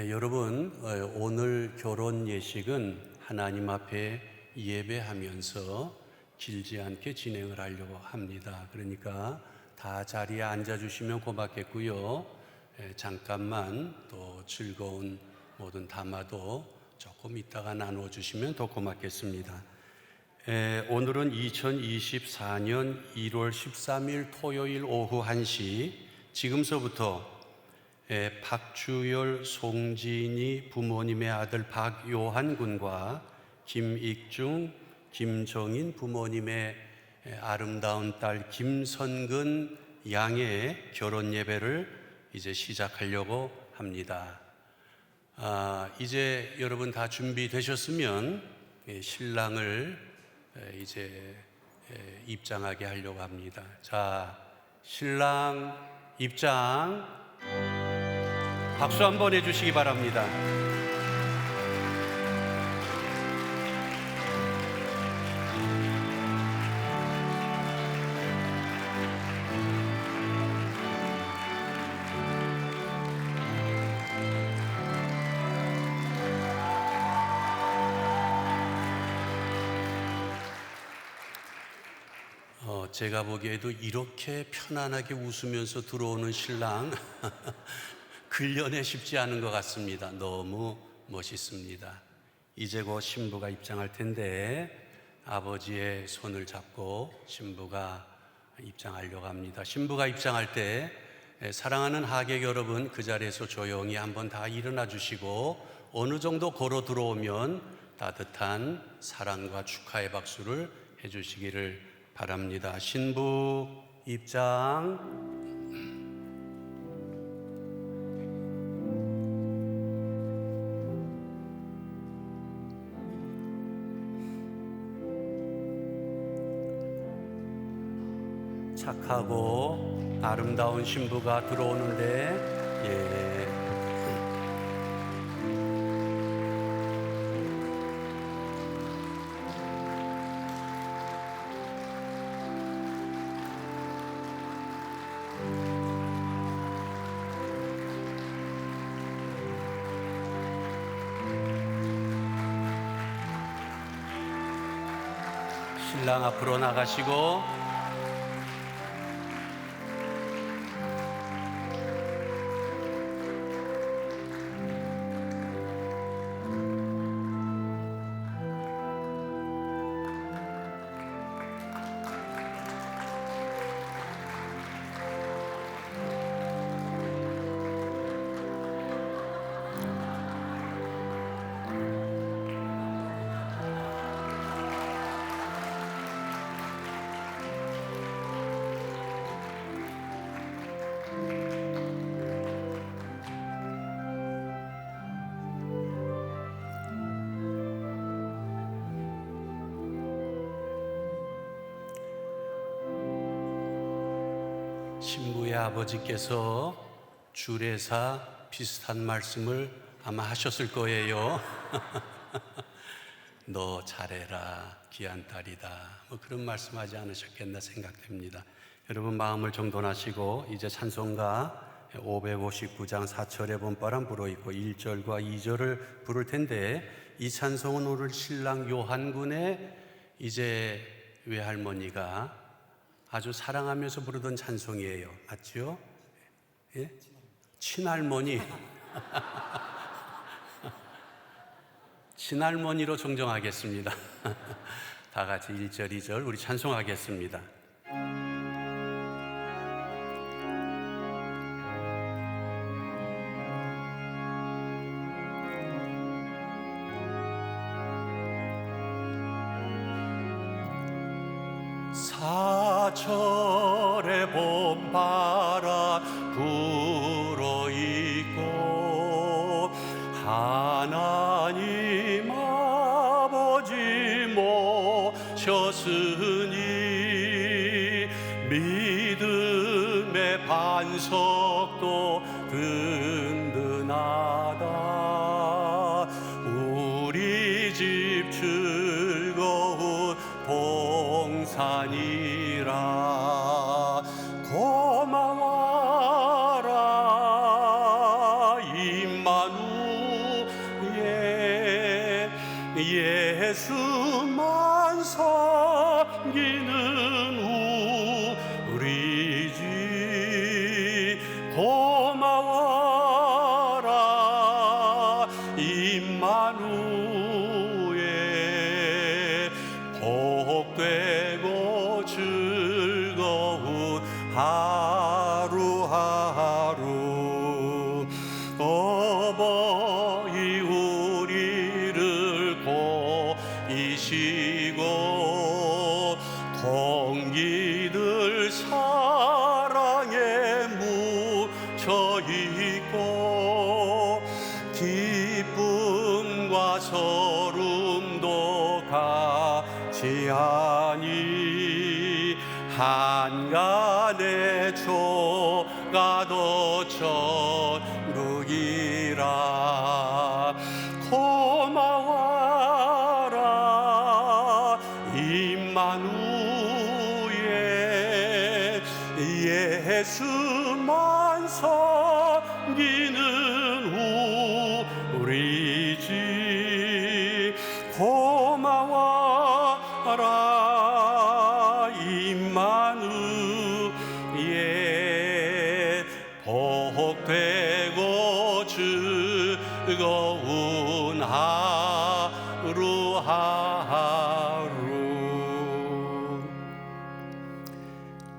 여러분, 오늘 결혼 예식은 하나님 앞에 예배하면서 길지 않게 진행을 하려고 합니다. 그러니까 다 자리에 앉아주시면 고맙겠고요. 잠깐만 또 즐거운 모든 담화도 조금 있다가 나눠주시면 더 고맙겠습니다. 오늘은 2024년 1월 13일 토요일 오후 1시 지금서부터 박주열, 송진희 부모님의 아들 박요한 군과 김익중, 김정인 부모님의 아름다운 딸 김선근 양의 결혼 예배를 이제 시작하려고 합니다. 이제 여러분 다 준비되셨으면 신랑을 이제 입장하게 하려고 합니다. 자, 신랑 입장. 박수 한번 해주시기 바랍니다. 제가 보기에도 이렇게 편안하게 웃으면서 들어오는 신랑 근련에 쉽지 않은 것 같습니다. 너무 멋있습니다. 이제 곧 신부가 입장할 텐데 아버지의 손을 잡고 신부가 입장하려고 합니다. 신부가 입장할 때 사랑하는 하객 여러분, 그 자리에서 조용히 한번 다 일어나 주시고 어느 정도 걸어 들어오면 따뜻한 사랑과 축하의 박수를 해주시기를 바랍니다. 신부 입장. 착하고 아름다운 신부가 들어오는데 신랑 앞으로 나가시고 신부의 아버지께서 주례사 비슷한 말씀을 아마 하셨을 거예요. 너 잘해라, 귀한 딸이다, 뭐 그런 말씀하지 않으셨겠나 생각됩니다. 여러분 마음을 정돈하시고 이제 찬송가 559장 4절의 본바람 불어있고 1절과 2절을 부를 텐데 이 찬송은 오늘 신랑 요한군의 이제 외할머니가 아주 사랑하면서 부르던 찬송이에요. 맞죠? 예? 친할머니. 친할머니로 정정하겠습니다. 다 같이 1절, 2절 우리 찬송하겠습니다. 사절의 봄바람 불어있고 하나님 아버지 모셨으니 믿음의 반석도 든든하다. 우리 집 즐거운 봉산이라 고마워라 임마누엘 예수만 섬기는 우리 집 고마워라 임마누엘 복되고 즐거운 하루하루 어버이 우리를 고이시고 동기들 사랑에 묻혀있고 기쁨과 서름도 같이하니 한간의 조가도 천국이라 고마워라 임마누엘 예수만 섬기는 우리 집 고마워라 임마누엘 복되고 즐거운 하루하루.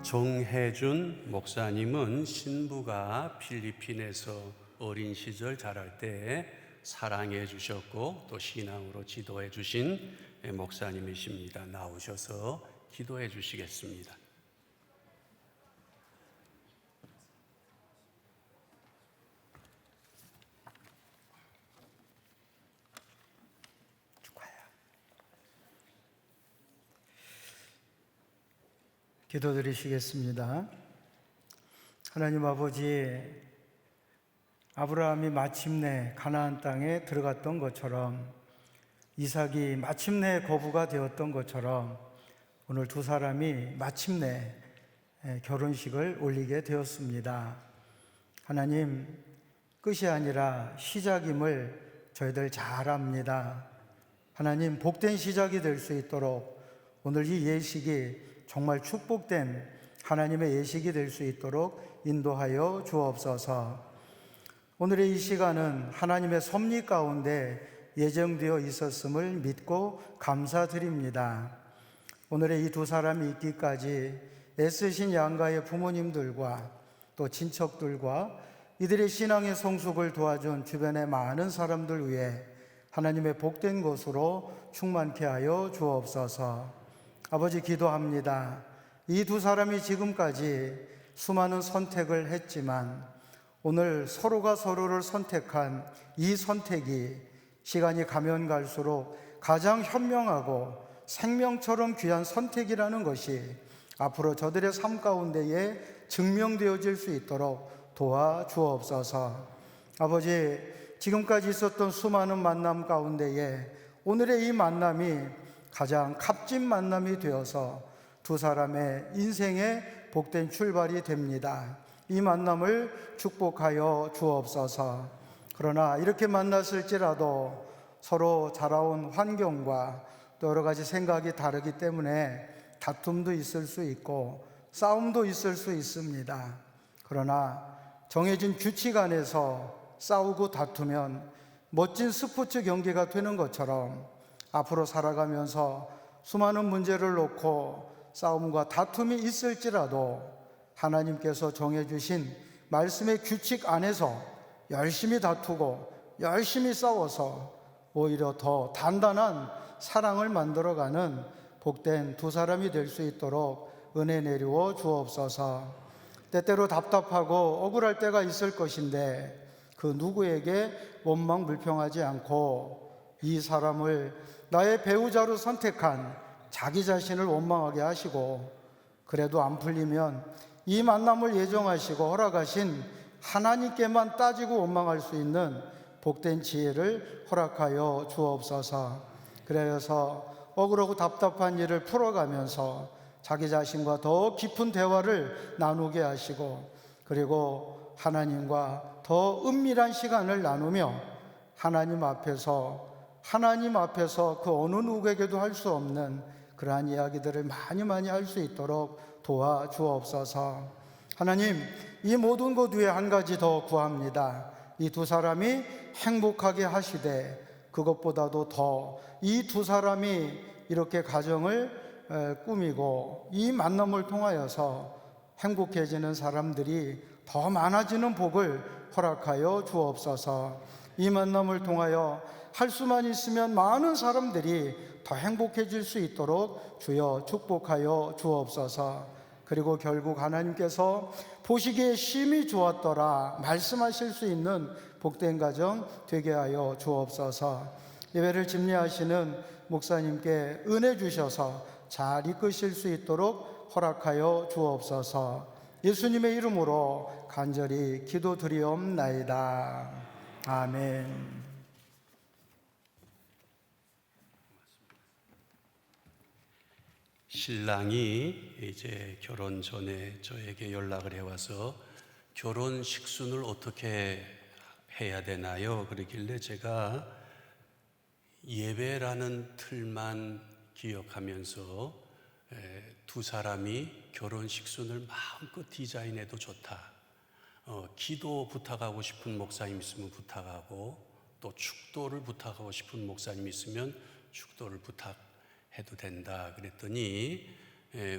정혜준 목사님은 신부가 필리핀에서 어린 시절 자랄 때 사랑해 주셨고 또 신앙으로 지도해 주신 목사님이십니다. 나오셔서 기도해 주시겠습니다. 기도드리시겠습니다. 하나님 아버지, 아브라함이 마침내 가나안 땅에 들어갔던 것처럼 이삭이 마침내 거부가 되었던 것처럼 오늘 두 사람이 마침내 결혼식을 올리게 되었습니다. 하나님, 끝이 아니라 시작임을 저희들 잘 압니다. 하나님, 복된 시작이 될 수 있도록 오늘 이 예식이 정말 축복된 하나님의 예식이 될 수 있도록 인도하여 주옵소서. 오늘의 이 시간은 하나님의 섭리 가운데 예정되어 있었음을 믿고 감사드립니다. 오늘의 이 두 사람이 있기까지 애쓰신 양가의 부모님들과 또 친척들과 이들의 신앙의 성숙을 도와준 주변의 많은 사람들 위해 하나님의 복된 것으로 충만케 하여 주옵소서. 아버지, 기도합니다. 이 두 사람이 지금까지 수많은 선택을 했지만 오늘 서로가 서로를 선택한 이 선택이 시간이 가면 갈수록 가장 현명하고 생명처럼 귀한 선택이라는 것이 앞으로 저들의 삶 가운데에 증명되어질 수 있도록 도와주옵소서. 아버지, 지금까지 있었던 수많은 만남 가운데에 오늘의 이 만남이 가장 값진 만남이 되어서 두 사람의 인생의 복된 출발이 됩니다. 이 만남을 축복하여 주옵소서. 그러나 이렇게 만났을지라도 서로 자라온 환경과 또 여러 가지 생각이 다르기 때문에 다툼도 있을 수 있고 싸움도 있을 수 있습니다. 그러나 정해진 규칙 안에서 싸우고 다투면 멋진 스포츠 경기가 되는 것처럼 앞으로 살아가면서 수많은 문제를 놓고 싸움과 다툼이 있을지라도 하나님께서 정해주신 말씀의 규칙 안에서 열심히 다투고 열심히 싸워서 오히려 더 단단한 사랑을 만들어가는 복된 두 사람이 될 수 있도록 은혜 내리워 주옵소서. 때때로 답답하고 억울할 때가 있을 것인데 그 누구에게 원망 불평하지 않고 이 사람을 나의 배우자로 선택한 자기 자신을 원망하게 하시고 그래도 안 풀리면 이 만남을 예정하시고 허락하신 하나님께만 따지고 원망할 수 있는 복된 지혜를 허락하여 주옵소서. 그래서 억울하고 답답한 일을 풀어가면서 자기 자신과 더 깊은 대화를 나누게 하시고 그리고 하나님과 더 은밀한 시간을 나누며 하나님 앞에서 하나님 앞에서 그 어느 누구에게도 할 수 없는 그러한 이야기들을 많이 할 수 있도록 도와주옵소서. 하나님, 이 모든 것 위에 한 가지 더 구합니다. 이 두 사람이 행복하게 하시되 그것보다도 더 이 두 사람이 이렇게 가정을 꾸미고 이 만남을 통하여서 행복해지는 사람들이 더 많아지는 복을 허락하여 주옵소서. 이 만남을 통하여 할 수만 있으면 많은 사람들이 더 행복해질 수 있도록 주여 축복하여 주옵소서. 그리고 결국 하나님께서 보시기에 심히 좋았더라 말씀하실 수 있는 복된 가정 되게 하여 주옵소서. 예배를 집례하시는 목사님께 은혜 주셔서 잘 이끄실 수 있도록 허락하여 주옵소서. 예수님의 이름으로 간절히 기도드리옵나이다. 아멘. 신랑이 이제 결혼 전에 저에게 연락을 해와서 결혼 식순을 어떻게 해야 되나요? 그러길래 제가 예배라는 틀만 기억하면서 두 사람이 결혼 식순을 마음껏 디자인해도 좋다. 기도 부탁하고 싶은 목사님 있으면 부탁하고, 또 축도를 부탁하고 싶은 목사님 있으면 축도를 부탁해도 된다. 그랬더니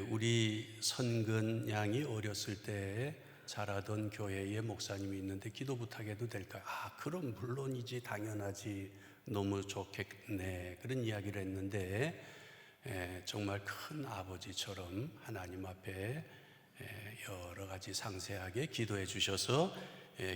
우리 선근 양이 어렸을 때 자라던 교회에 목사님이 있는데 기도 부탁해도 될까요? 그럼 물론이지, 당연하지, 너무 좋겠네, 그런 이야기를 했는데 정말 큰 아버지처럼 하나님 앞에 여러 가지 상세하게 기도해 주셔서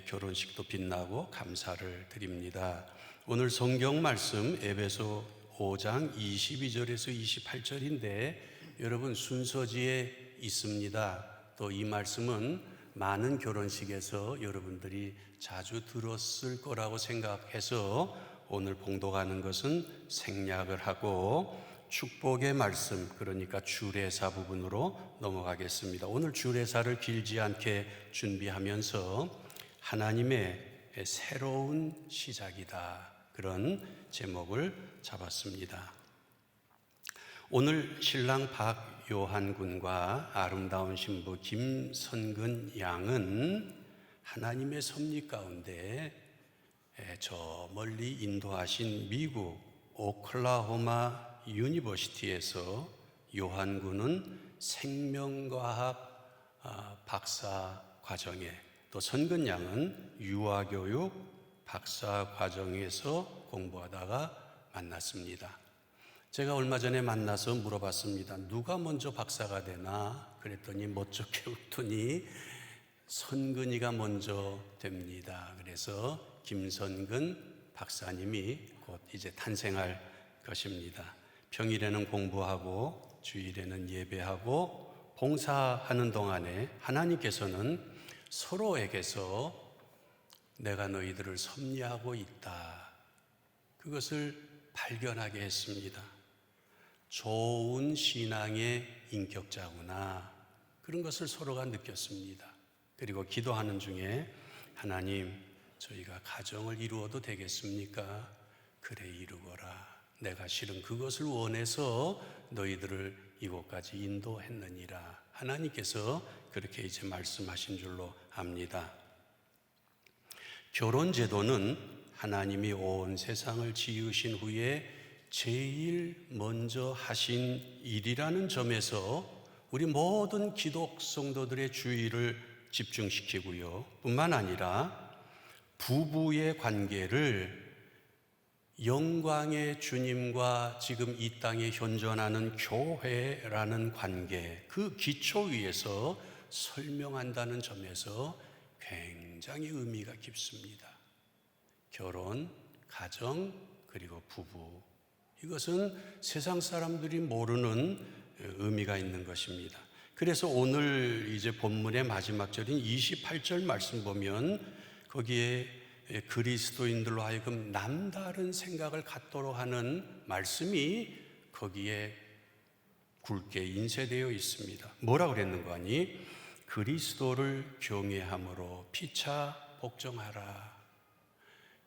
결혼식도 빛나고 감사를 드립니다. 오늘 성경 말씀 에베소 5장 22절에서 28절인데 여러분 순서지에 있습니다. 또 이 말씀은 많은 결혼식에서 여러분들이 자주 들었을 거라고 생각해서 오늘 봉독하는 것은 생략을 하고 축복의 말씀, 그러니까 주례사 부분으로 넘어가겠습니다. 오늘 주례사를 길지 않게 준비하면서 하나님의 새로운 시작이다, 그런 제목을 잡았습니다. 오늘 신랑 박요한 군과 아름다운 신부 김선근 양은 하나님의 섭리 가운데 저 멀리 인도하신 미국 오클라호마 유니버시티에서 요한 군은 생명과학 박사 과정에, 또 선근 양은 유아교육 박사 과정에서 공부하다가 만났습니다. 제가 얼마 전에 만나서 물어봤습니다. 누가 먼저 박사가 되나? 그랬더니 멋쩍게 웃더니 선근이가 먼저 됩니다. 그래서 김선근 박사님이 곧 이제 탄생할 것입니다. 평일에는 공부하고 주일에는 예배하고 봉사하는 동안에 하나님께서는 서로에게서 내가 너희들을 섭리하고 있다, 그것을 발견하게 했습니다. 좋은 신앙의 인격자구나, 그런 것을 서로가 느꼈습니다. 그리고 기도하는 중에 하나님, 저희가 가정을 이루어도 되겠습니까? 그래, 이루거라. 내가 실은 그것을 원해서 너희들을 이곳까지 인도했느니라. 하나님께서 그렇게 이제 말씀하신 줄로 압니다. 결혼 제도는 하나님이 온 세상을 지으신 후에 제일 먼저 하신 일이라는 점에서 우리 모든 기독 성도들의 주의를 집중시키고요, 뿐만 아니라 부부의 관계를 영광의 주님과 지금 이 땅에 현존하는 교회라는 관계, 그 기초 위에서 설명한다는 점에서 굉장히 의미가 깊습니다. 결혼, 가정, 그리고 부부, 이것은 세상 사람들이 모르는 의미가 있는 것입니다. 그래서 오늘 이제 본문의 마지막 절인 28절 말씀 보면 거기에 그리스도인들로 하여금 남다른 생각을 갖도록 하는 말씀이 거기에 굵게 인쇄되어 있습니다. 뭐라고 그랬는가 하니 그리스도를 경외함으로 피차 복종하라.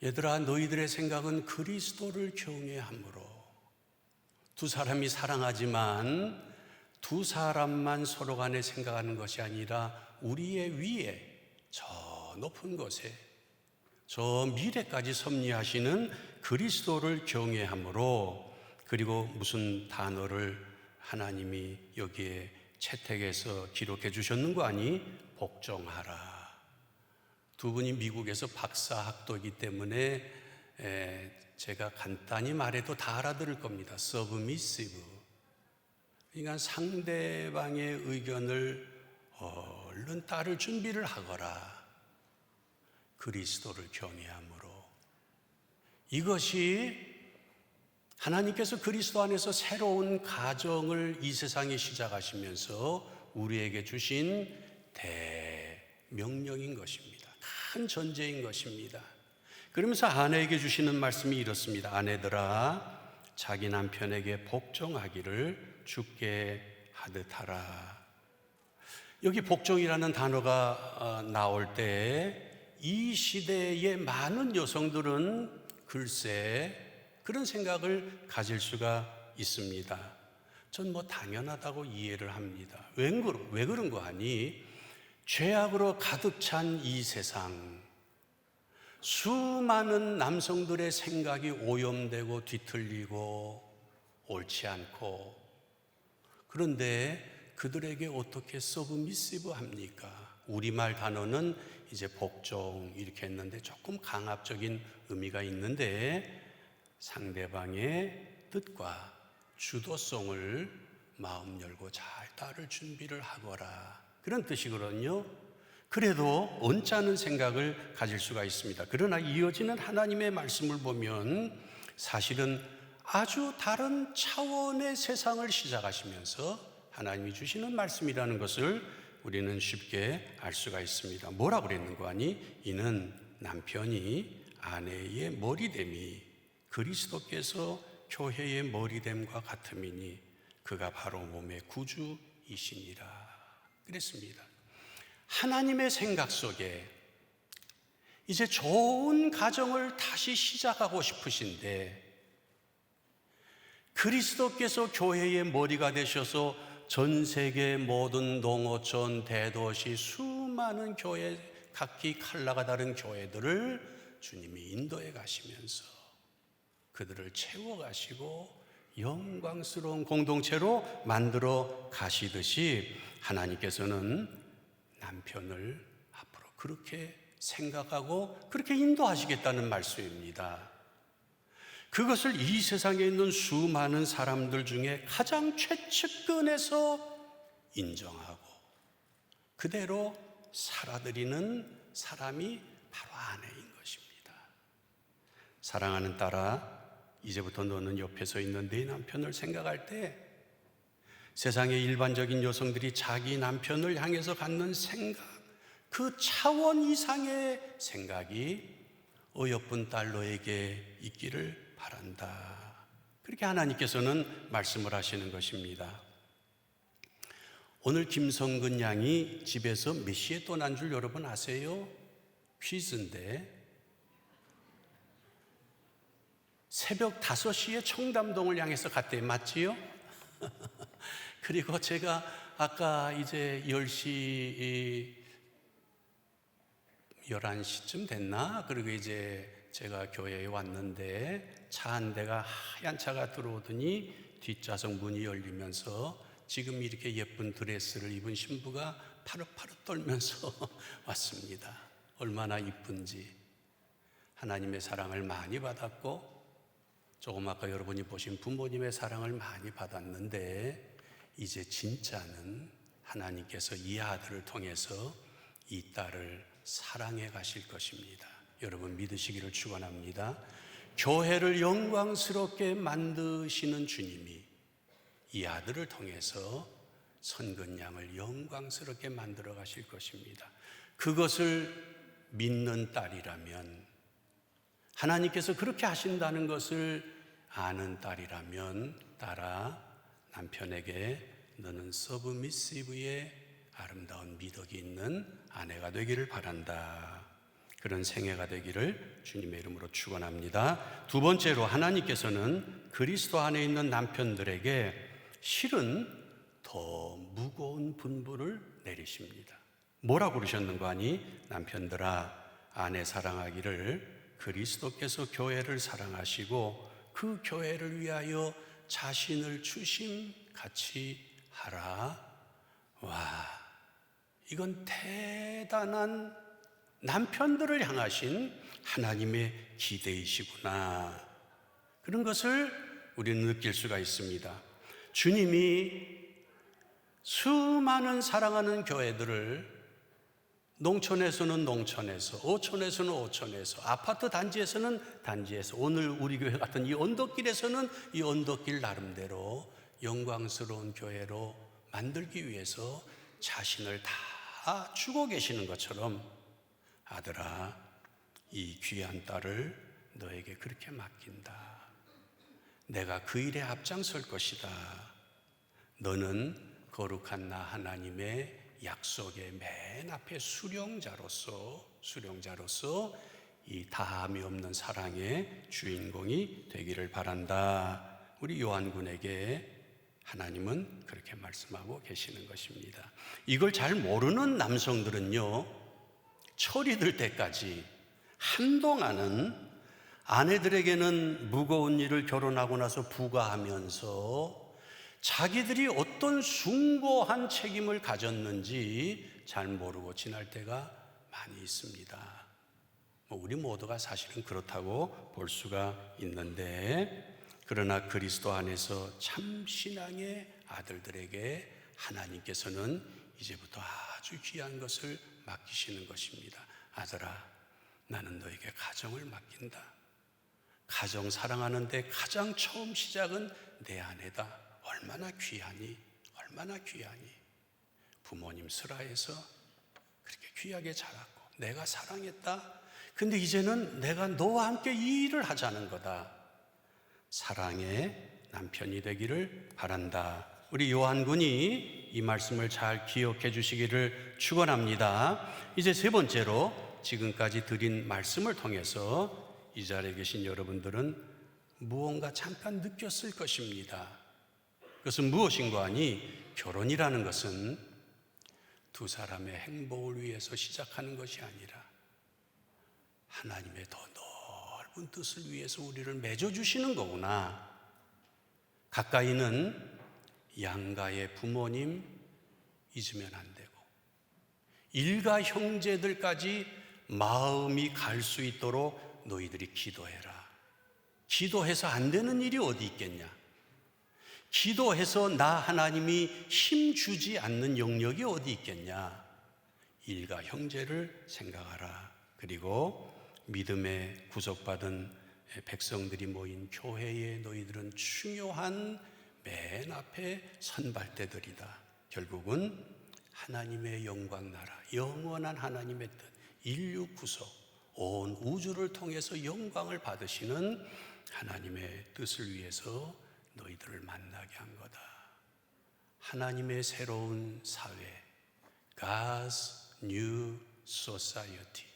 얘들아, 너희들의 생각은 그리스도를 경외함으로. 두 사람이 사랑하지만 두 사람만 서로 간에 생각하는 것이 아니라 우리의 위에 저 높은 곳에 저 미래까지 섭리하시는 그리스도를 경외함으로. 그리고 무슨 단어를 하나님이 여기에 채택해서 기록해 주셨는 거 아니? 복종하라. 두 분이 미국에서 박사학도이기 때문에 제가 간단히 말해도 다 알아들을 겁니다. submissive. 그러니까 상대방의 의견을 얼른 따를 준비를 하거라. 그리스도를 경외함으로. 이것이 하나님께서 그리스도 안에서 새로운 가정을 이 세상에 시작하시면서 우리에게 주신 대명령인 것입니다. 큰 전제인 것입니다. 그러면서 아내에게 주시는 말씀이 이렇습니다. 아내들아, 자기 남편에게 복종하기를 주께 하듯 하라. 여기 복종이라는 단어가 나올 때 이 시대의 많은 여성들은 글쎄 그런 생각을 가질 수가 있습니다. 전 당연하다고 이해를 합니다. 왜 그런 거 아니? 죄악으로 가득 찬 이 세상, 수많은 남성들의 생각이 오염되고 뒤틀리고 옳지 않고, 그런데 그들에게 어떻게 서브미시브 합니까? 우리말 단어는 이제 복종 이렇게 했는데 조금 강압적인 의미가 있는데 상대방의 뜻과 주도성을 마음 열고 잘 따를 준비를 하거라, 그런 뜻이거든요. 그래도 언짢은 생각을 가질 수가 있습니다. 그러나 이어지는 하나님의 말씀을 보면 사실은 아주 다른 차원의 세상을 시작하시면서 하나님이 주시는 말씀이라는 것을 우리는 쉽게 알 수가 있습니다. 뭐라고 그랬는 거 아니? 이는 남편이 아내의 머리됨이 그리스도께서 교회의 머리됨과 같음이니 그가 바로 몸의 구주이시니라 그랬습니다. 하나님의 생각 속에 이제 좋은 가정을 다시 시작하고 싶으신데 그리스도께서 교회의 머리가 되셔서 전 세계 모든 농어촌, 대도시, 수많은 교회, 각기 컬러가 다른 교회들을 주님이 인도해 가시면서 그들을 채워가시고 영광스러운 공동체로 만들어 가시듯이 하나님께서는 남편을 앞으로 그렇게 생각하고 그렇게 인도하시겠다는 말씀입니다. 그것을 이 세상에 있는 수많은 사람들 중에 가장 최측근에서 인정하고 그대로 살아드리는 사람이 바로 아내인 것입니다. 사랑하는 딸아, 이제부터 너는 옆에 서 있는 네 남편을 생각할 때 세상의 일반적인 여성들이 자기 남편을 향해서 갖는 생각, 그 차원 이상의 생각이 어여쁜 딸 너에게 있기를 바란다. 그렇게 하나님께서는 말씀을 하시는 것입니다. 오늘 김성근 양이 집에서 몇 시에 떠난 줄 여러분 아세요? 퀴즈인데 새벽 5시에 청담동을 향해서 갔대. 맞지요? 그리고 제가 아까 이제 10시 11시쯤 됐나? 그리고 이제 제가 교회에 왔는데 차 한 대가 하얀 차가 들어오더니 뒷좌석 문이 열리면서 지금 이렇게 예쁜 드레스를 입은 신부가 파릇파릇 떨면서 왔습니다. 얼마나 이쁜지. 하나님의 사랑을 많이 받았고 조금 아까 여러분이 보신 부모님의 사랑을 많이 받았는데 이제 진짜는 하나님께서 이 아들을 통해서 이 딸을 사랑해 가실 것입니다. 여러분 믿으시기를 축원합니다. 교회를 영광스럽게 만드시는 주님이 이 아들을 통해서 선근 양을 영광스럽게 만들어 가실 것입니다. 그것을 믿는 딸이라면, 하나님께서 그렇게 하신다는 것을 아는 딸이라면, 딸아, 남편에게 너는 서브미시브의 아름다운 미덕이 있는 아내가 되기를 바란다. 그런 생애가 되기를 주님의 이름으로 축원합니다. 두 번째로 하나님께서는 그리스도 안에 있는 남편들에게 실은 더 무거운 분부를 내리십니다. 뭐라고 그러셨는가 하니 남편들아 아내 사랑하기를 그리스도께서 교회를 사랑하시고 그 교회를 위하여 자신을 주심같이 하라. 와, 이건 대단한 남편들을 향하신 하나님의 기대이시구나. 그런 것을 우리는 느낄 수가 있습니다. 주님이 수많은 사랑하는 교회들을 농촌에서는 농촌에서, 오촌에서는 오촌에서, 아파트 단지에서는 단지에서, 오늘 우리 교회 같은 이 언덕길에서는 이 언덕길 나름대로 영광스러운 교회로 만들기 위해서 자신을 다 주고 계시는 것처럼 아들아, 이 귀한 딸을 너에게 그렇게 맡긴다. 내가 그 일에 앞장설 것이다. 너는 거룩한 나 하나님의 약속의 맨 앞에 수령자로서 이 다함이 없는 사랑의 주인공이 되기를 바란다. 우리 요한군에게 하나님은 그렇게 말씀하고 계시는 것입니다. 이걸 잘 모르는 남성들은요, 철이 들 때까지 한동안은 아내들에게는 무거운 일을 결혼하고 나서 부과하면서 자기들이 어떤 숭고한 책임을 가졌는지 잘 모르고 지날 때가 많이 있습니다. 우리 모두가 사실은 그렇다고 볼 수가 있는데, 그러나 그리스도 안에서 참 신앙의 아들들에게 하나님께서는 이제부터 아주 귀한 것을 맡기시는 것입니다. 아들아, 나는 너에게 가정을 맡긴다. 가정 사랑하는데 가장 처음 시작은 내 아내다. 얼마나 귀하니? 얼마나 귀하니? 부모님 슬하에서 그렇게 귀하게 자랐고 내가 사랑했다. 근데 이제는 내가 너와 함께 이 일을 하자는 거다. 사랑의 남편이 되기를 바란다. 우리 요한군이 이 말씀을 잘 기억해 주시기를 축원합니다. 이제 세 번째로 지금까지 드린 말씀을 통해서 이 자리에 계신 여러분들은 무언가 잠깐 느꼈을 것입니다. 그것은 무엇인가 하니, 결혼이라는 것은 두 사람의 행복을 위해서 시작하는 것이 아니라 하나님의 더 넓은 뜻을 위해서 우리를 맺어주시는 거구나. 가까이는 양가의 부모님 잊으면 안 되고, 일가 형제들까지 마음이 갈 수 있도록 너희들이 기도해라. 기도해서 안 되는 일이 어디 있겠냐? 기도해서 나 하나님이 힘 주지 않는 영역이 어디 있겠냐? 일가 형제를 생각하라. 그리고 믿음에 구속받은 백성들이 모인 교회에 너희들은 중요한 맨 앞에 선발대들이다. 결국은 하나님의 영광 나라, 영원한 하나님의 뜻, 인류 구속, 온 우주를 통해서 영광을 받으시는 하나님의 뜻을 위해서 너희들을 만나게 한 거다. 하나님의 새로운 사회, God's New Society,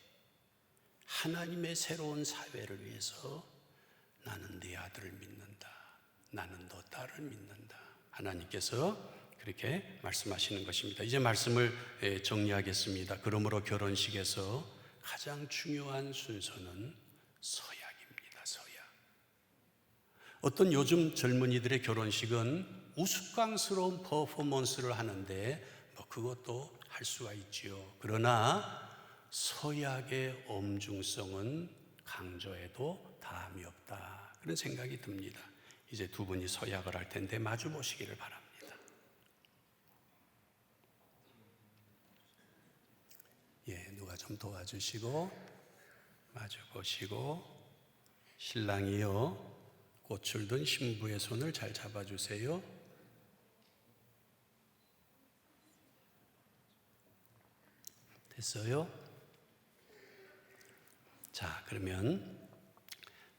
하나님의 새로운 사회를 위해서 나는 네 아들을 믿는다. 나는 너 딸을 믿는다. 하나님께서 그렇게 말씀하시는 것입니다. 이제 말씀을 정리하겠습니다. 그러므로 결혼식에서 가장 중요한 순서는 서약입니다. 서약. 어떤 요즘 젊은이들의 결혼식은 우스꽝스러운 퍼포먼스를 하는데 그것도 할 수가 있지요. 그러나 서약의 엄중성은 강조해도 다함이 없다. 그런 생각이 듭니다. 이제 두 분이 서약을 할 텐데 마주 보시기를 바랍니다. 누가 좀 도와주시고 마주 보시고, 신랑이요 꽃을 든 신부의 손을 잘 잡아주세요. 됐어요? 자, 그러면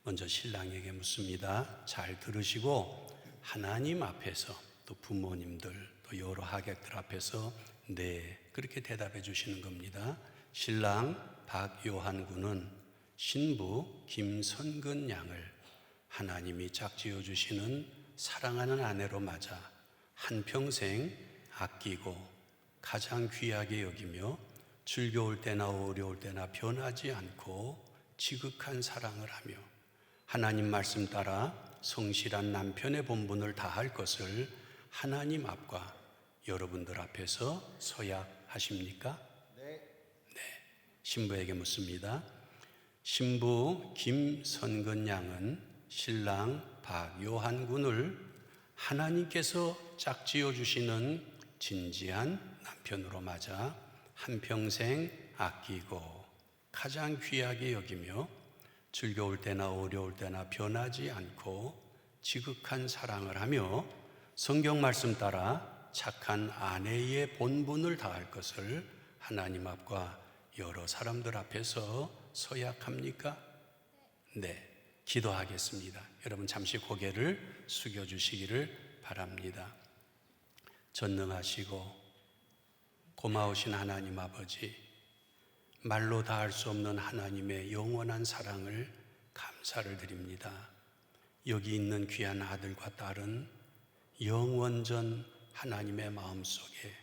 먼저 신랑에게 묻습니다. 잘 들으시고 하나님 앞에서, 또 부모님들, 또 여러 하객들 앞에서 네, 그렇게 대답해 주시는 겁니다. 신랑 박요한 군은 신부 김선근 양을 하나님이 짝지어 주시는 사랑하는 아내로 맞아 한평생 아끼고 가장 귀하게 여기며 즐거울 때나 어려울 때나 변하지 않고 지극한 사랑을 하며 하나님 말씀 따라 성실한 남편의 본분을 다할 것을 하나님 앞과 여러분들 앞에서 서약하십니까? 네. 신부에게 묻습니다. 신부 김선근 양은 신랑 박요한 군을 하나님께서 짝지어 주시는 진지한 남편으로 맞아 한평생 아끼고 가장 귀하게 여기며 즐거울 때나 어려울 때나 변하지 않고 지극한 사랑을 하며 성경 말씀 따라 착한 아내의 본분을 다할 것을 하나님 앞과 여러 사람들 앞에서 서약합니까? 네, 기도하겠습니다. 여러분 잠시 고개를 숙여주시기를 바랍니다. 전능하시고 고마우신 하나님 아버지, 말로 다할 수 없는 하나님의 영원한 사랑을 감사를 드립니다. 여기 있는 귀한 아들과 딸은 영원전 하나님의 마음속에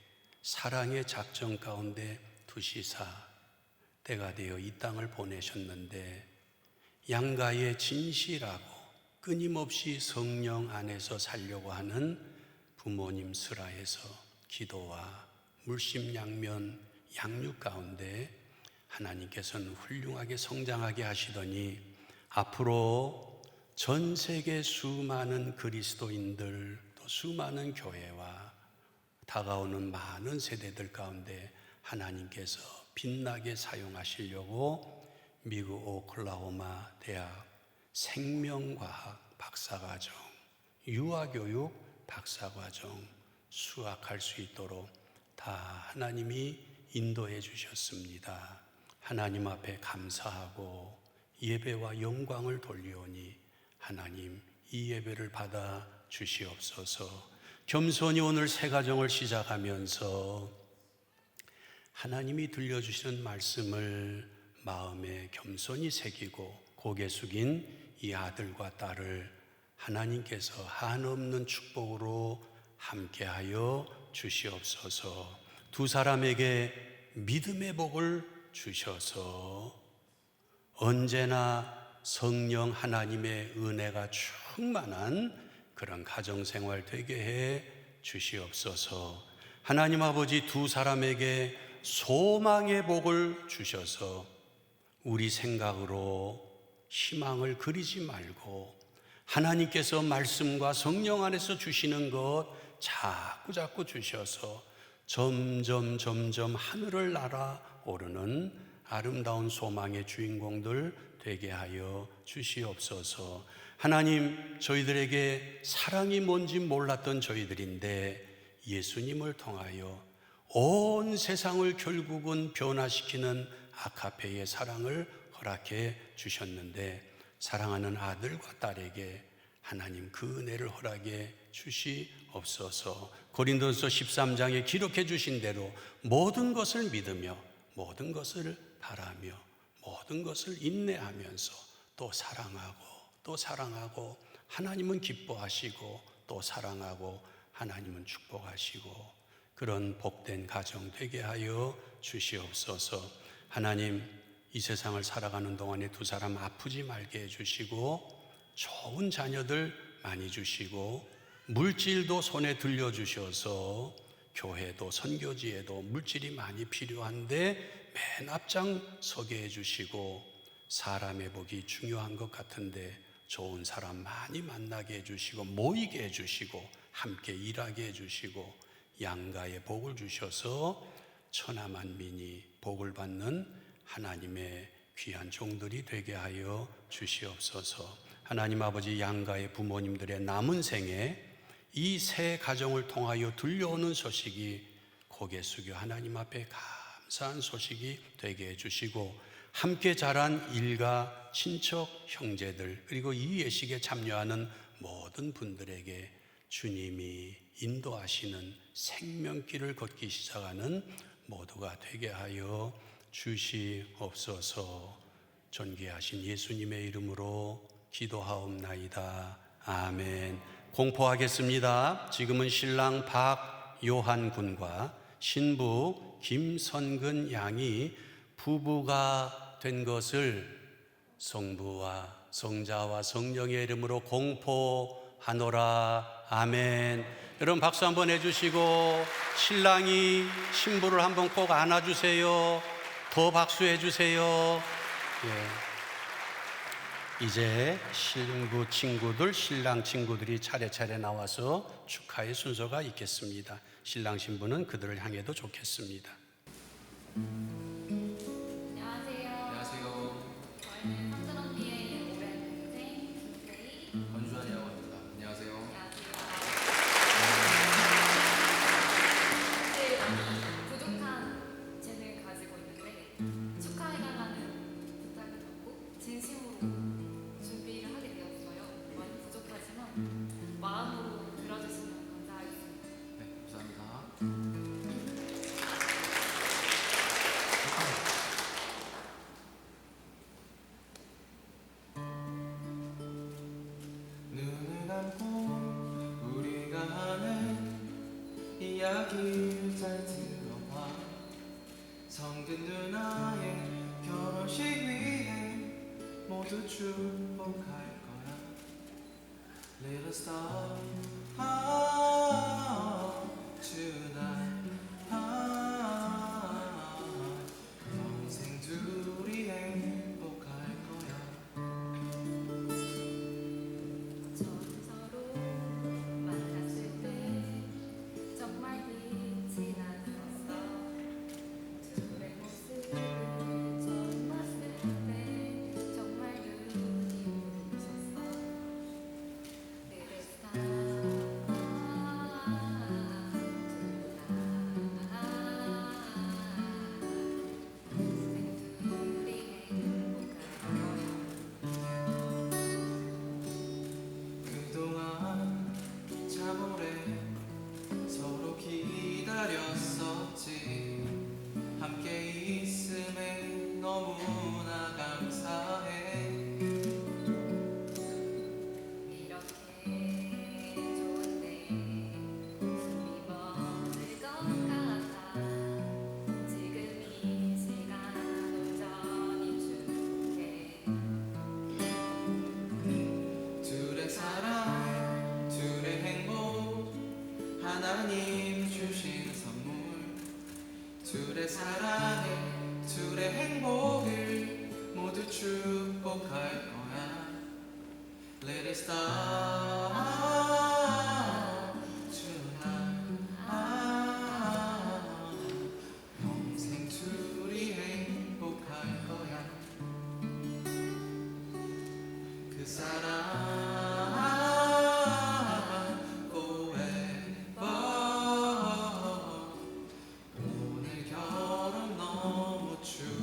사랑의 작정 가운데 두시사 때가 되어 이 땅을 보내셨는데 양가의 진실하고 끊임없이 성령 안에서 살려고 하는 부모님 슬하에서 기도와 물심양면 양육 가운데 하나님께서는 훌륭하게 성장하게 하시더니 앞으로 전 세계 수많은 그리스도인들 또 수많은 교회와 다가오는 많은 세대들 가운데 하나님께서 빛나게 사용하시려고 미국 오클라호마 대학 생명과학 박사과정, 유아교육 박사과정 수학할 수 있도록 다 하나님이 인도해 주셨습니다. 하나님 앞에 감사하고 예배와 영광을 돌리오니 하나님 이 예배를 받아 주시옵소서. 겸손히 오늘 새 가정을 시작하면서 하나님이 들려주시는 말씀을 마음에 겸손히 새기고 고개 숙인 이 아들과 딸을 하나님께서 한없는 축복으로 함께하여 주시옵소서. 두 사람에게 믿음의 복을 주셔서 언제나 성령 하나님의 은혜가 충만한 그런 가정생활 되게 해 주시옵소서. 하나님 아버지, 두 사람에게 소망의 복을 주셔서 우리 생각으로 희망을 그리지 말고 하나님께서 말씀과 성령 안에서 주시는 것 자꾸 주셔서 점점 하늘을 날아오르는 아름다운 소망의 주인공들 되게 하여 주시옵소서. 하나님, 저희들에게 사랑이 뭔지 몰랐던 저희들인데 예수님을 통하여 온 세상을 결국은 변화시키는 아카페의 사랑을 허락해 주셨는데 사랑하는 아들과 딸에게 하나님 그 은혜를 허락해 주시옵소서. 고린도서 13장에 기록해 주신 대로 모든 것을 믿으며 모든 것을 바라며 모든 것을 인내하면서 또 사랑하고 하나님은 기뻐하시고 또 사랑하고 하나님은 축복하시고 그런 복된 가정 되게 하여 주시옵소서. 하나님, 이 세상을 살아가는 동안에 두 사람 아프지 말게 해주시고 좋은 자녀들 많이 주시고 물질도 손에 들려주셔서 교회도 선교지에도 물질이 많이 필요한데 맨 앞장 서게 해주시고 사람의 복이 중요한 것 같은데 좋은 사람 많이 만나게 해주시고 모이게 해주시고 함께 일하게 해주시고 양가의 복을 주셔서 천하만민이 복을 받는 하나님의 귀한 종들이 되게 하여 주시옵소서. 하나님 아버지, 양가의 부모님들의 남은 생에 이 새 가정을 통하여 들려오는 소식이 고개 숙여 하나님 앞에 감사한 소식이 되게 해주시고 함께 자란 일가, 친척, 형제들 그리고 이 예식에 참여하는 모든 분들에게 주님이 인도하시는 생명길을 걷기 시작하는 모두가 되게 하여 주시옵소서. 존귀하신 예수님의 이름으로 기도하옵나이다. 아멘. 공포하겠습니다. 지금은 신랑 박요한 군과 신부 김선근 양이 부부가 된 것을 성부와 성자와 성령의 이름으로 공포하노라. 아멘. 여러분 박수 한번 해주시고 신랑이 신부를 한번 꼭 안아주세요. 더 박수해 주세요. 이제 신부 친구들, 신랑 친구들이 차례차례 나와서 축하의 순서가 있겠습니다. 신랑 신부는 그들을 향해도 좋겠습니다. 안녕하세요. 저희는 성준 언니의 오랜 동생 김세희, 권주환이라고 합니다. 안녕하세요. 사실 많이 부족한 재능을 가지고 있는데 축하해달라는 부탁을 받고 진심으로 준비를 하게 되었어요. 많이 부족하지만 마음으로 들어주시면 감사하겠습니다. 네, 감사합니다. 눈을 감고 우리가 하는 이야기를 잘 들어봐. 성근 누나의 결혼식 위해 모두 축복할 거야. Little star tonight. 평생 둘이 행복할 거야. 처음 서로 만났을 때 정말 빛이 났었어. 둘의 모습을 처음 봤을 때 정말 눈이 부셨어. 내 둘이 행복할 거야. 그동안 참 오래 서로 기다렸었지. 함께 있음에 너무나 감사해. 이렇게 좋은데 숨이 멎을 것 같아. 지금 이 시간 온전히 줄게. 둘의 사랑, 둘의 행복, 하나님 주신 선물. 둘의 사랑에, 둘의 행복을 모두 축복할 거야. Let it start tonight. 평생 둘이 행복할 거야. 그 사랑 forever. 오늘 결혼 너무 축복해.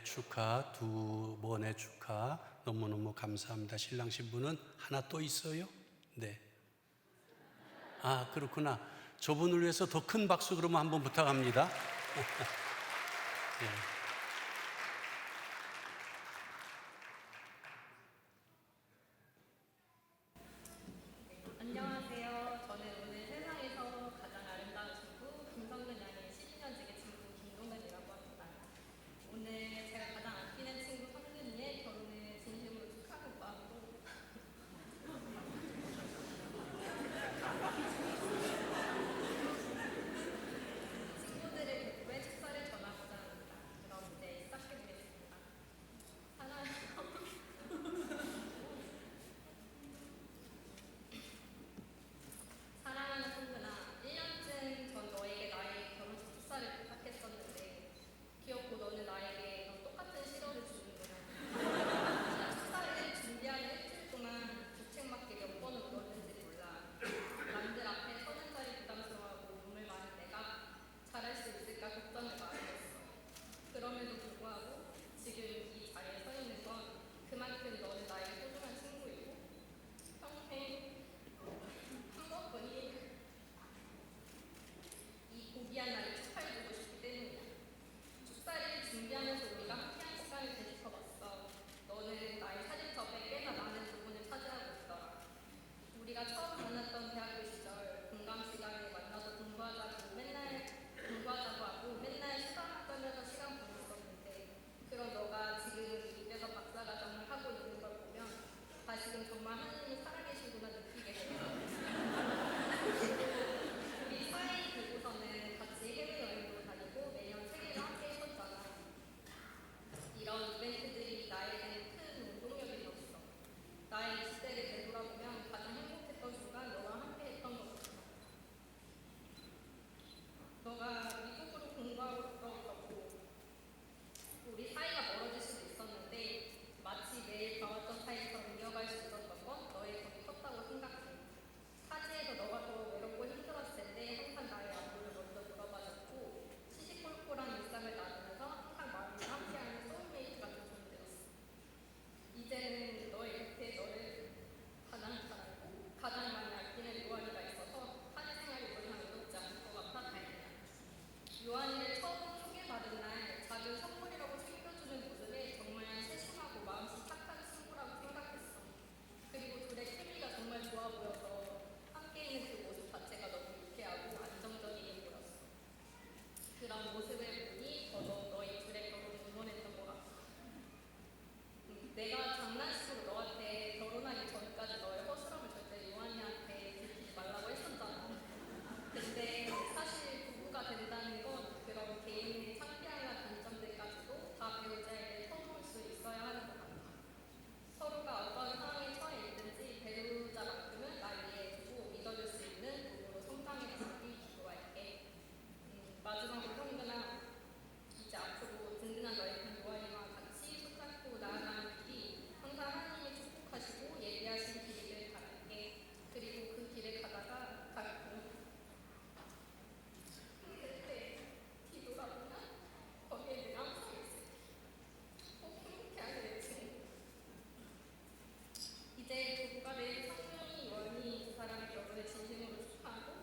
축하, 두 번의 축하 너무너무 감사합니다. 신랑 신부는 하나 또 있어요? 네. 아, 그렇구나. 저분을 위해서 더 큰 박수 그러면 한번 부탁합니다. 예. 안녕하세요. 저는 오늘 세상에서 가장 아름다운 친구 김성근 양의 12년지기 친구 김동근이라고 합니다. 오늘 제가 가장 아끼는 친구 성근이의 결혼을 진심으로 축하하고 하고 친구들의 격부에 축사를 전하고자 합니다. 그럼 이제 시작해보겠습니다. 사랑하는 성근아, 1년쯤 전 너에게 나의 결혼식 축사를 부탁했었는데 귀엽고 너는 나에게 넌 똑같은 시러를 주는구나. 축사를 준비하는 일주일 동안 주책맞게 몇 번을 울었는지 몰라. 남들 앞에 서는 자리 부담스러워하고 눈물 많은 내가 잘할 수 있을까 걱정을 많이 했어. 그럼에도 불구하고 지금 이 자리에 서 있는 건 그만큼 너는 나의 소중한 친구이고 평생 한 번뿐이 이 고귀한 날을 축하해주고 싶기 때문이야. 축사를 준비하면서 우리가 함께한 시간을 되짚어봤어. 너는 나의 사진첩에 꽤나 많은 부분을 차지하고 있더라. 우리가 처음 만났던 대학교 시절 공강 시간에 만나서 공부하자고 하고 맨날 수다만 떨면서 시간 보냈었는데 그런 너가 지금 미국에서 박사과정을 하고 있는 걸 보면 다시금 정말 하느님이 살아계시구나 느끼게 됐어. 우리 사이 보고서는 같이 해외여행도 다니고 매년 세계를 함께 했었잖아. 이런 이벤트들이 나에게는 큰 운동력이 되었어. 나의 20대를 되돌아보면 가장 행복했던 순간 너와 함께 했던 것 같아. 너가 미국으로 공부하고 들어가고 우리 사이가 멀어질 수도 있었는데 마치 매일 봐왔던 사이처럼 이어갈 수 있었던 건 너의 덕이 컸다고 생각해. 타지에서 너가 더 외롭고 힘들었을 텐데 항상 나의 안부를 먼저 물어봐줬고 시시콜콜한 일상을 나누면서 항상 마음을 함께하는 소울메이트 같은 존재였어. 이제는 너의 곁에 너를 가장 잘 알고 가장 많이 아끼는 요한이가 있어서 한 생활이 더 이상 외롭지 않을 것 같아 다행이야. 요한이를 처음 소개받은 날 작은 선물이라고 챙겨주는 모습에 정말 세심하고 마음씨 착한 친구라고 생각했어. 그리고 둘의 케미가 정말 좋아 보여서 함께 있는 그 모습 자체가 너무 유쾌하고 안정적이게 보였어. 그런 모습을 보니 더더욱 너희 둘의 결혼을 응원했던 것 같아. 내가 장난식으로 너한테 결혼하기 전까지 너의 허술함을 절대 요한이한테 들키지 말라고 했었잖아. 근데 사실 부부가 된다는 건 그런 개인의 창피함이나 단점들까지도 다 배우자 에게 터놓을 수 있어야 하는 것 같아. 서로가 어떤 상황에 처해 있든지 배우자만큼은 날 이해해주고 믿어줄 수 있는 부부로 성장해가기 기도할게. 마지막으로 성근아, 이제 앞으로 든든한 너의 큰 요한이와 같이 손잡고 나아가는 길이 항상 하나님이 축복하시고 예비하신 길이길 바랄게. 그리고 그 길을 가다가 그때 뒤돌아보면 거기에 내가 항상 있을게. 꼭 행복해하게 내 친구. 이제 부부가 된 성경이 요한이 두 사람의 결혼을 진심으로 축하하고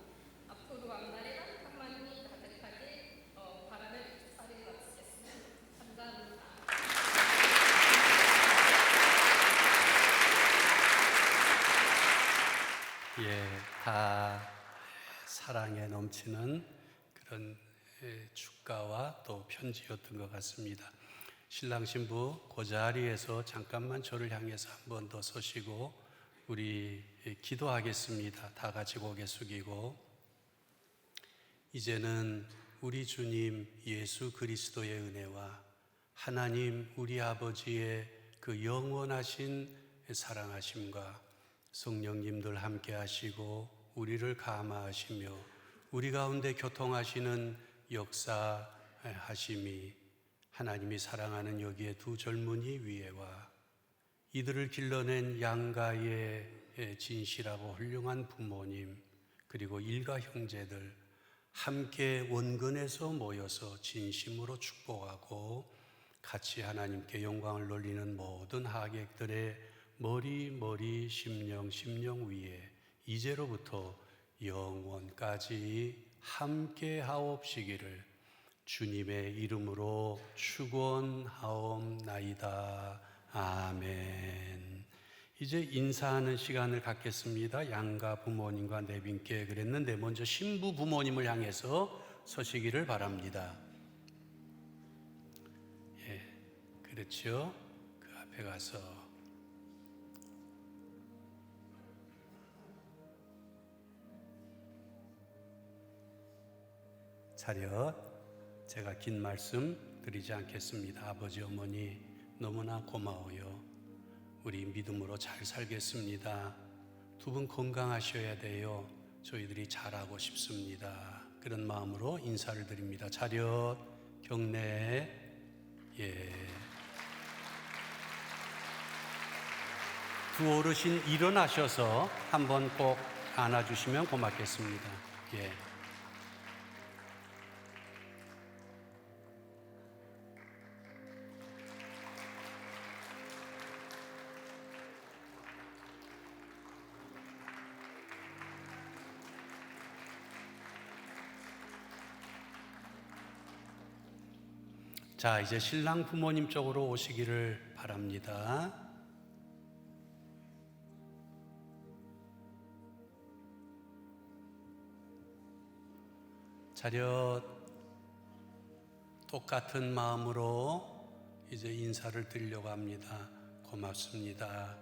앞으로 앞날에 따뜻한 힘이 가득하길 바라며 축사를 마치겠습니다. 감사합니다. 예, 다 사랑에 넘치는 그런 축가와 또 편지였던 것 같습니다. 신랑 신부 그 자리에서 잠깐만 저를 향해서 한 번 더 서시고 우리 기도하겠습니다. 다 같이 고개 숙이고 이제는 우리 주님 예수 그리스도의 은혜와 하나님 우리 아버지의 그 영원하신 사랑하심과 성령님들 함께 하시고 우리를 감화하시며 우리 가운데 교통하시는 역사하심이 하나님이 사랑하는 여기에 두 젊은이 위에와 이들을 길러낸 양가의 진실하고 훌륭한 부모님 그리고 일가 형제들 함께 원근에서 모여서 진심으로 축복하고 같이 하나님께 영광을 돌리는 모든 하객들의 머리 심령 위에 이제로부터 영원까지 함께 하옵시기를 주님의 이름으로 축원하옵나이다. 아멘. 이제 인사하는 시간을 갖겠습니다. 양가 부모님과 내빈께 그랬는데 먼저 신부 부모님을 향해서 서시기를 바랍니다. 예, 그렇죠. 그 앞에 가서 차렷. 제가 긴 말씀 드리지 않겠습니다. 아버지 어머니 너무나 고마워요. 우리 믿음으로 잘 살겠습니다. 두 분 건강하셔야 돼요. 저희들이 잘하고 싶습니다. 그런 마음으로 인사를 드립니다. 차렷, 경례. 예. 두 어르신 일어나셔서 한번 꼭 안아주시면 고맙겠습니다. 예. 자, 이제 신랑 부모님 쪽으로 오시기를 바랍니다. 차렷. 똑같은 마음으로 이제 인사를 드리려고 합니다. 고맙습니다.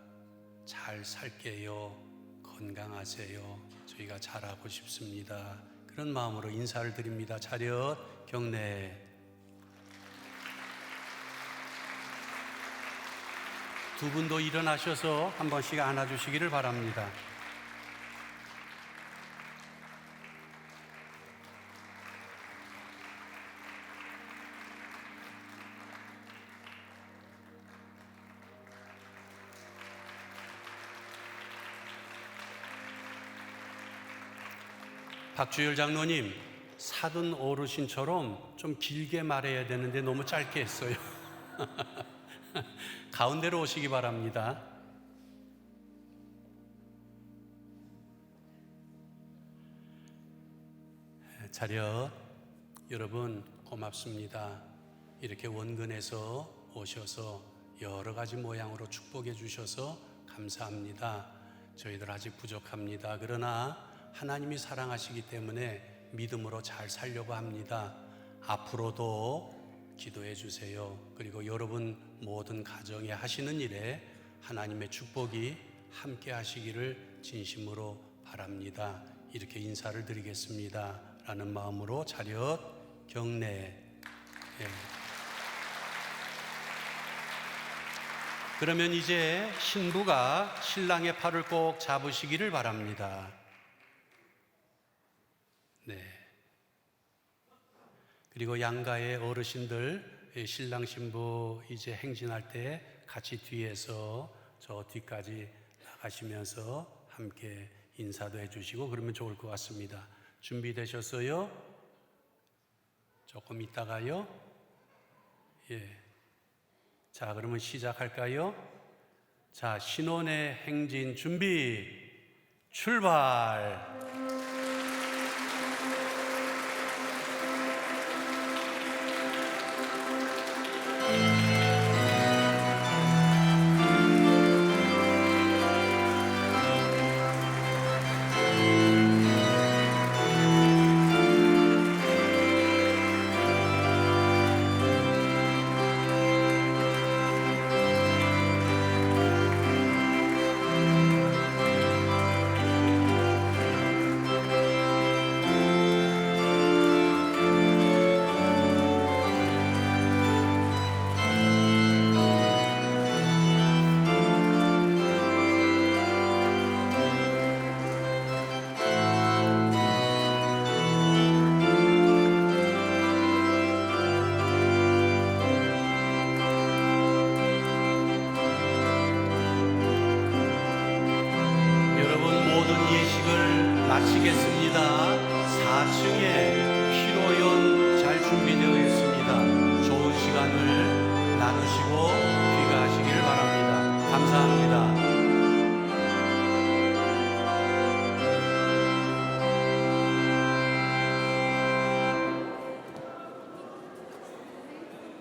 잘 살게요. 건강하세요. 저희가 잘하고 싶습니다. 그런 마음으로 인사를 드립니다. 차렷, 경례. 두 분도 일어나셔서 한 번씩 안아주시기를 바랍니다. 박주열 장로님, 사돈 어르신처럼 좀 길게 말해야 되는데 너무 짧게 했어요. 가운데로 오시기 바랍니다. 차렷. 여러분 고맙습니다. 이렇게 원근에서 오셔서 여러 가지 모양으로 축복해 주셔서 감사합니다. 저희들 아직 부족합니다. 그러나 하나님이 사랑하시기 때문에 믿음으로 잘 살려고 합니다. 앞으로도 기도해 주세요. 그리고 여러분 모든 가정에 하시는 일에 하나님의 축복이 함께 하시기를 진심으로 바랍니다. 이렇게 인사를 드리겠습니다. 라는 마음으로 차렷, 경례. 예. 그러면 이제 신부가 신랑의 팔을 꼭 잡으시기를 바랍니다. 네. 그리고 양가의 어르신들, 신랑 신부 이제 행진할 때 같이 뒤에서 저 뒤까지 나가시면서 함께 인사도 해주시고 그러면 좋을 것 같습니다. 준비되셨어요? 조금 있다가요? 예. 자, 그러면 시작할까요? 자, 신혼의 행진 준비, 출발!